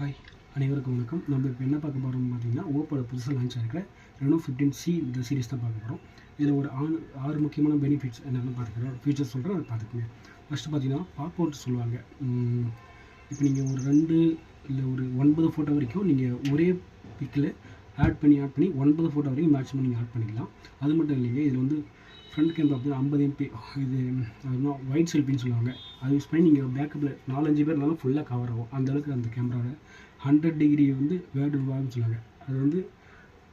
Hi, அனைவருக்கும் வணக்கம். நம்ம இப்போ என்ன பார்க்க போகிறோம்னு பார்த்தீங்கன்னா, ஓப்போல புதுசாக லான்ச் ஆகிருக்கிற ரெனோ 15C இந்த சீரிஸ் தான் பார்க்க போகிறோம். இதில் ஒரு 6 முக்கியமான பெனிஃபிட்ஸ் என்னென்னு பார்த்துக்கிறோம். ஃபீச்சர்ஸ் சொல்கிறேன், அதை பார்த்துக்குங்க. ஃபஸ்ட்டு பார்த்தீங்கன்னா பாப் அவுட் சொல்லுவாங்க. இப்போ நீங்கள் ஒரு 2 இல்லை ஒரு 9 ஃபோட்டோ வரைக்கும் நீங்கள் ஒரே பிக்கில் ஆட் பண்ணி 9 ஃபோட்டோ வரைக்கும் மேக்ஸிமம் நீங்கள் ஆட் பண்ணிக்கலாம். அது மட்டும் இல்லைங்க, இதில் வந்து ஃப்ரண்ட் கேமரா பார்த்தீங்கன்னா 50 MP இது அதுனா ஒயிட் செல்ஃபின்னு சொல்லுவாங்க. அது யூஸ் பண்ணி நீங்கள் பேக்கப்பில் 4-5 பேர் இருந்தாலும் ஃபுல்லாக கவர் ஆகும். அந்தளவுக்கு அந்த கேமராவில் 100 டிகிரி வந்து வேர்டு வான்னு சொல்லுவாங்க. அது வந்து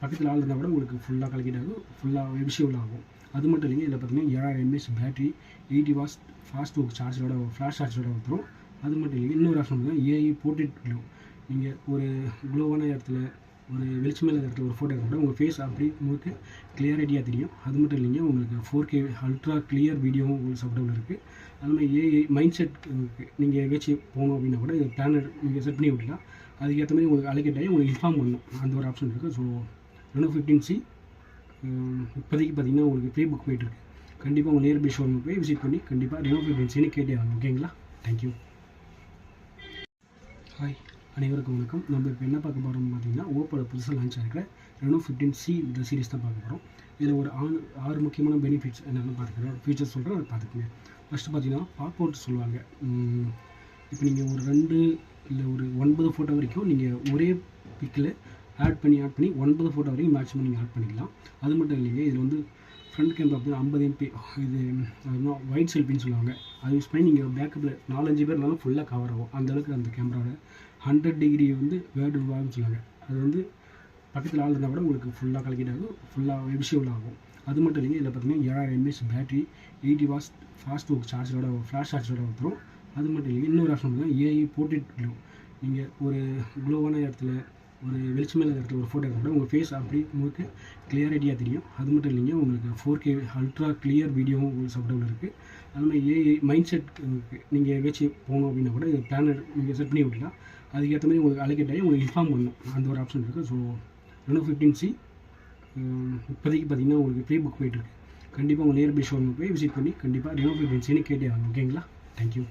பக்கத்தில் ஆள் இருந்தால் கூட உங்களுக்கு ஃபுல்லாக கலக்கிட்டு ஆகும், ஃபுல்லாக விஷுவல் ஆகும். அது மட்டும் இல்லைங்க, இதில் பார்த்தீங்கன்னா 7000 mAh battery, 80 watts fast work சார்ஜரோட ஃப்ளாஷ் சார்ஜரோட வந்துடும். அது மட்டும் இல்லைங்க, இன்னொரு ஆப்ஷன் பார்த்தீங்கன்னா ஏஐ போர்ட்ரேட் க்ளோ. நீங்கள் ஒரு க்ளோவான இடத்துல, ஒரு வெளிச்சமே இல்லாத இடத்துல ஒரு ஃபோட்டோ எடுக்க கூட உங்கள் ஃபேஸ் அப்படி உங்களுக்கு கிளியரிட்டியாக தெரியும். அது மட்டும் இல்லைங்க, உங்களுக்கு 4K அல்ட்ரா கிளியர் வீடியோவும் உங்களுக்கு சப்போர்ட்டபிள் இருக்குது. அது மாதிரி ஏஐ மைண்ட் செட் நீங்கள் எங்கேயாச்சும் போகணும் அப்படின்னா கூட பிளானர் நீங்கள் செட் பண்ணி விடலாம். அதுக்கேற்ற மாதிரி உங்களுக்கு அலோகேட் ஆகி உங்களுக்கு இன்ஃபார்ம் பண்ணணும். அந்த ஒரு ஆப்ஷன் இருக்குது. ஸோ ரெனோ 15C இப்போதைக்கு பார்த்தீங்கன்னா உங்களுக்கு ப்ரீ புக் போயிட்டுருக்கு. கண்டிப்பாக உங்கள் நியர்பை ஷோரூம் போய் விசிட் பண்ணி கண்டிப்பாக ரெனோ 15Cன்னு கேட்டே ஆகணும். ஓகேங்களா? தேங்க்யூ. ஹாய், அனைவருக்கும் வணக்கம். நம்ம இப்போ என்ன பார்க்க போகிறோம்னு பார்த்தீங்கன்னா, ஓப்போல புதுசாக லான்ச் ஆகிருக்கிற ரெனோ 15C இந்த சீரிஸ் தான் பார்க்க போகிறோம். இதில் ஒரு 6 முக்கியமான பெனிஃபிட்ஸ் என்னென்னு பார்த்துக்கிறோம். ஃபீச்சர்ஸ் சொல்கிறேன், அதை பார்த்துக்குங்க. ஃபஸ்ட்டு பார்த்தீங்கன்னா பாப் அவுட் சொல்லுவாங்க. இப்போ நீங்கள் ஒரு 2 இல்லை ஒரு 9 ஃபோட்டோ வரைக்கும் நீங்கள் ஒரே பிக்கில் ஆட் பண்ணி 9 ஃபோட்டோ வரைக்கும் மேக்ஸிமம் நீங்கள் ஆட் பண்ணிக்கலாம். அது மட்டும் இல்லைங்க, இதில் வந்து ஃப்ரண்ட் கேமரா பார்த்தீங்கன்னா 50 MP இது அதுனா ஒயிட் செல்ஃபின்னு சொல்லுவாங்க. அது யூஸ் பண்ணி நீங்கள் பேக்கப்பில் 4-5 பேர் இருந்தாலும் ஃபுல்லாக கவர் ஆகும். அந்தளவுக்கு அந்த கேமராவில் 100 டிகிரி வந்து வேர்டு வான்னு சொல்லுவாங்க. அது வந்து பக்கத்தில் ஆள் இருந்தால் கூட உங்களுக்கு ஃபுல்லாக கலக்கிட்டு ஆகும், ஃபுல்லாக விஷுவல் ஆகும். அது மட்டும் இல்லைங்க, இதில் பார்த்தீங்கன்னா 7000 mAh battery, 80 watts fast work சார்ஜரோட ஃப்ளாஷ் சார்ஜரோட வந்துடும். அது மட்டும் இல்லைங்க, இன்னொரு ஆப்ஷன் பார்த்தீங்கன்னா ஏஐ போர்ட்ரேட் க்ளோ. நீங்கள் ஒரு க்ளோவான இடத்துல, ஒரு வெளிச்சமே இல்லாத இடத்துல ஒரு ஃபோட்டோ எடுக்க கூட உங்கள் ஃபேஸ் அப்படி உங்களுக்கு கிளியரிட்டியாக தெரியும். அது மட்டும் இல்லைங்க, உங்களுக்கு 4K அல்ட்ரா கிளியர் வீடியோவும் உங்களுக்கு சப்போர்ட்டபிள் இருக்குது. அது மாதிரி ஏஐ மைண்ட் செட் நீங்கள் எங்கேயாச்சும் போகணும் அப்படின்னா கூட பிளானர் நீங்கள் செட் பண்ணி விடலாம். அதுக்கேற்ற மாதிரி உங்களுக்கு அலோகேட் ஆகி உங்களுக்கு இன்ஃபார்ம் பண்ணணும். அந்த ஒரு ஆப்ஷன் இருக்குது. ஸோ ரெனோ 15C இப்போதைக்கு பார்த்தீங்கன்னா உங்களுக்கு ப்ரீ புக் போயிட்டுருக்கு. கண்டிப்பாக உங்கள் நியர்பை ஷோரூம் போய் விசிட் பண்ணி கண்டிப்பாக ரெனோ 15Cன்னு கேட்டே ஆகணும். ஓகேங்களா? தேங்க்யூ.